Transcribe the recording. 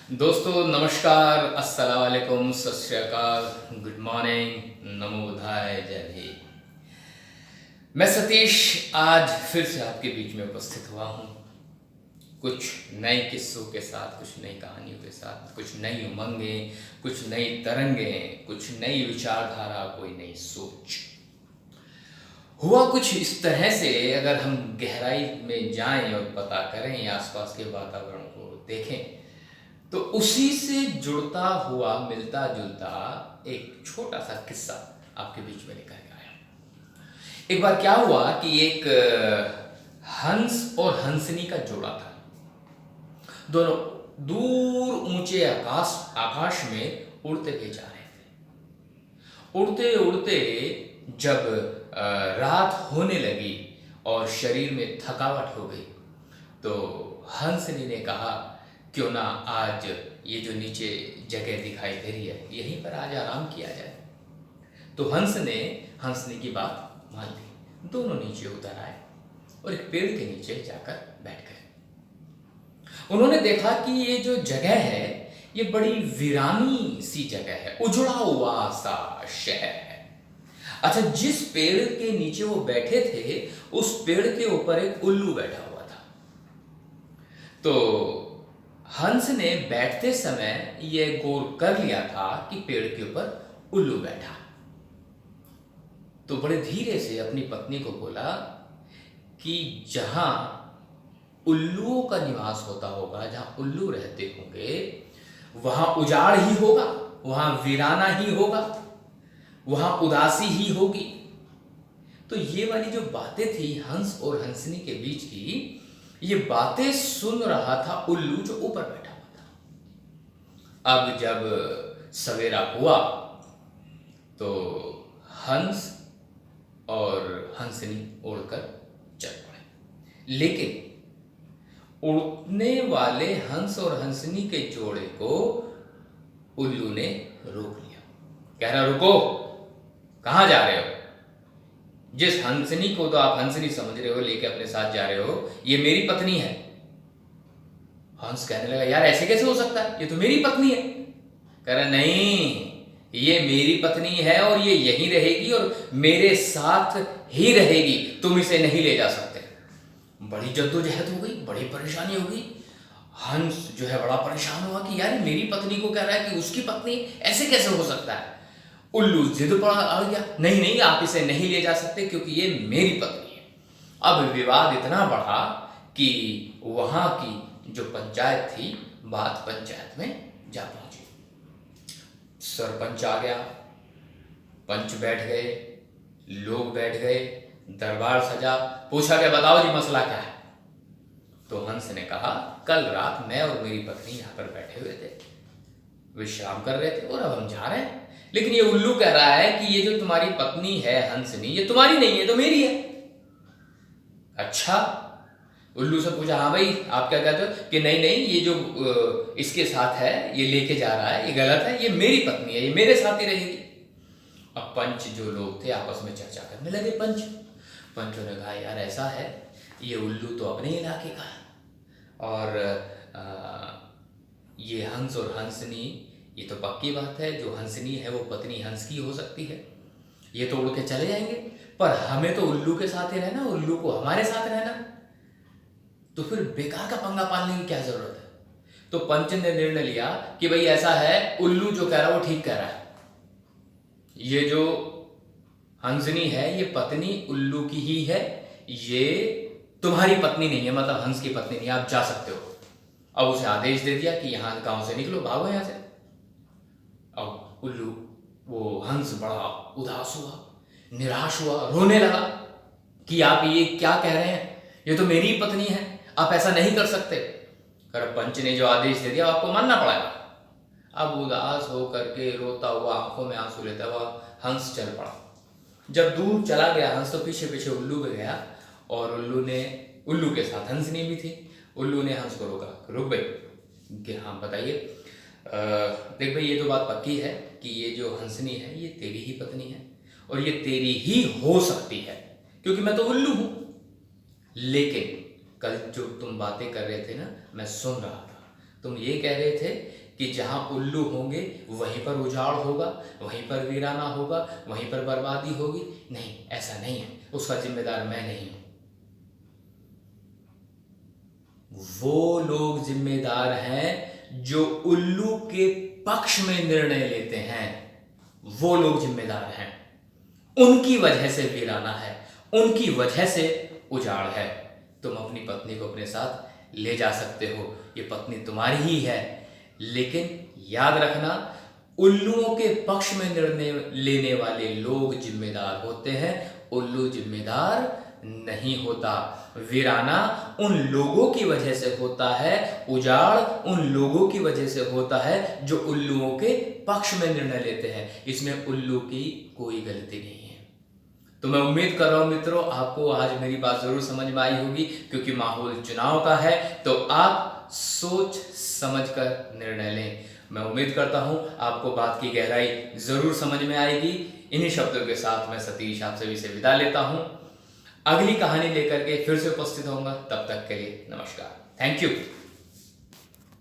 दोस्तों नमस्कार, अस्सलाम वालेकुम, सत श्री अकाल, गुड मॉर्निंग, नमो बुद्धाय, जय भीम। मैं सतीश आज फिर से आपके बीच में उपस्थित हुआ हूँ, कुछ नए किस्सों के साथ, कुछ नई कहानियों के साथ, कुछ नई उमंगें, कुछ नई तरंगें, कुछ नई विचारधारा, कोई नई सोच। हुआ कुछ इस तरह से, अगर हम गहराई में जाएं और पता करें, आसपास के वातावरण को देखें, तो उसी से जुड़ता हुआ मिलता जुलता एक छोटा सा किस्सा आपके बीच में लेकर आया। एक बार क्या हुआ कि एक हंस और हंसनी का जोड़ा था। दोनों दूर ऊंचे आकाश में उड़ते हुए जा रहे थे। उड़ते उड़ते जब रात होने लगी और शरीर में थकावट हो गई, तो हंसनी ने कहा, क्यों ना आज ये जो नीचे जगह दिखाई दे रही है, यहीं पर आज आराम किया जाए। तो हंस ने हंसनी की बात मान ली। दोनों नीचे उतर आए और एक पेड़ के नीचे जाकर बैठ गए। उन्होंने देखा कि ये जो जगह है, ये बड़ी वीरानी सी जगह है, उजड़ा हुआ सा शहर है। अच्छा, जिस पेड़ के नीचे वो बैठे थे, उस पेड़ के ऊपर एक उल्लू बैठा हुआ था। तो हंस ने बैठते समय यह गौर कर लिया था कि पेड़ के ऊपर उल्लू बैठा। तो बड़े धीरे से अपनी पत्नी को बोला कि जहां उल्लुओं का निवास होता होगा, जहां उल्लू रहते होंगे, वहां उजाड़ ही होगा, वहां वीराना ही होगा, वहां उदासी ही होगी। तो ये वाली जो बातें थी हंस और हंसनी के बीच की, ये बातें सुन रहा था उल्लू जो ऊपर बैठा हुआ था। अब जब सवेरा हुआ तो हंस और हंसनी उड़कर चल पड़े, लेकिन उड़ने वाले हंस और हंसनी के जोड़े को उल्लू ने रोक लिया। कह रहा, रुको, कहां जा रहे हो? जिस हंसनी को तो आप हंसनी समझ रहे हो, लेके अपने साथ जा रहे हो, ये मेरी पत्नी है। हंस कहने लगा, यार ऐसे कैसे हो सकता है, ये तो मेरी पत्नी है। कह रहा, नहीं, ये मेरी पत्नी है और ये यहीं रहेगी और मेरे साथ ही रहेगी, तुम इसे नहीं ले जा सकते। बड़ी जद्दोजहद हो गई, बड़ी परेशानी हो गई। हंस जो है बड़ा परेशान हुआ कि यार मेरी पत्नी को कह रहा है कि उसकी पत्नी, ऐसे कैसे हो सकता है। उल्लू जिद पड़ा आ गया, नहीं नहीं, आप इसे नहीं ले जा सकते क्योंकि ये मेरी पत्नी है। अब विवाद इतना बढ़ा कि वहां की जो पंचायत थी, बात पंचायत में जा पहुंची। सरपंच आ गया, पंच बैठ गए, लोग बैठ गए, दरबार सजा। पूछा क्या, बताओ जी मसला क्या है। तो हंस ने कहा, कल रात मैं और मेरी पत्नी यहां पर बैठे हुए थे, विश्राम कर रहे थे और अब हम जा रहे हैं, लेकिन ये उल्लू कह रहा है कि ये जो तुम्हारी पत्नी है हंसनी, ये तुम्हारी नहीं है, तो मेरी है। अच्छा, उल्लू से पूछा, हाँ भाई आप क्या कहते हो? कि नहीं नहीं, ये जो इसके साथ है, ये लेके जा रहा है, ये गलत है, ये मेरी पत्नी है, ये मेरे साथ ही रहेगी। अब पंच जो लोग थे आपस में चर्चा करने लगे। पंचों ने कहा, यार ऐसा है, ये उल्लू तो अपने इलाके का है और ये हंस और हंसनी, ये तो पक्की बात है, जो हंसनी है वो पत्नी हंस की हो सकती है, ये तो उड़ के चले जाएंगे, पर हमें तो उल्लू के साथ ही रहना, उल्लू को हमारे साथ रहना, तो फिर बेकार का पंगा पालने की क्या जरूरत है। तो पंच ने निर्णय लिया कि भाई ऐसा है, उल्लू जो कह रहा है वो ठीक कह रहा है, ये जो हंसनी है ये पत्नी उल्लू की ही है, ये तुम्हारी पत्नी नहीं है, मतलब हंस की पत्नी नहीं है, आप जा सकते हो। अब उसे आदेश दे दिया कि यहां गांव से निकलो, भागो यहां से। अब उल्लू, वो हंस बड़ा उदास हुआ, निराश हुआ, रोने लगा कि आप ये क्या कह रहे हैं, ये तो मेरी पत्नी है, आप ऐसा नहीं कर सकते। कर पंच ने जो आदेश दे दिया आपको मानना पड़ेगा। अब उदास होकर के रोता हुआ, आंखों में आंसू लेता हुआ हंस चल पड़ा। जब दूर चला गया हंस, तो पीछे पीछे उल्लू भी गया और उल्लू के साथ हंसनी भी थी। उल्लू ने हंस को रोका, रुक भाई, कि हाँ बताइए, देख भाई, ये तो बात पक्की है कि ये जो हंसनी है ये तेरी ही पत्नी है और ये तेरी ही हो सकती है, क्योंकि मैं तो उल्लू हूं। लेकिन कल जो तुम बातें कर रहे थे ना, मैं सुन रहा था, तुम ये कह रहे थे कि जहां उल्लू होंगे वहीं पर उजाड़ होगा, वहीं पर वीराना होगा, वहीं पर बर्बादी होगी। नहीं, ऐसा नहीं है, उसका जिम्मेदार मैं नहीं हूं। वो लोग जिम्मेदार हैं जो उल्लू के पक्ष में निर्णय लेते हैं, वो लोग जिम्मेदार हैं। उनकी वजह से वीराना है, उनकी वजह से उजाड़ है। तुम अपनी पत्नी को अपने साथ ले जा सकते हो, ये पत्नी तुम्हारी ही है, लेकिन याद रखना, उल्लुओं के पक्ष में निर्णय लेने वाले लोग जिम्मेदार होते हैं, उल्लू जिम्मेदार नहीं होता। वीराना उन लोगों की वजह से होता है, उजाड़ उन लोगों की वजह से होता है जो उल्लुओं के पक्ष में निर्णय लेते हैं। इसमें उल्लू की कोई गलती नहीं है। तो मैं उम्मीद कर रहा हूं मित्रों, आपको आज मेरी बात जरूर समझ में आई होगी, क्योंकि माहौल चुनाव का है, तो आप सोच समझकर निर्णय लें। मैं उम्मीद करता हूं आपको बात की गहराई जरूर समझ में आएगी। इन्हीं शब्दों के साथ मैं सतीश आप सभी से विदा लेता हूं। अगली कहानी लेकर के फिर से उपस्थित होऊंगा, तब तक के लिए नमस्कार, थैंक यू।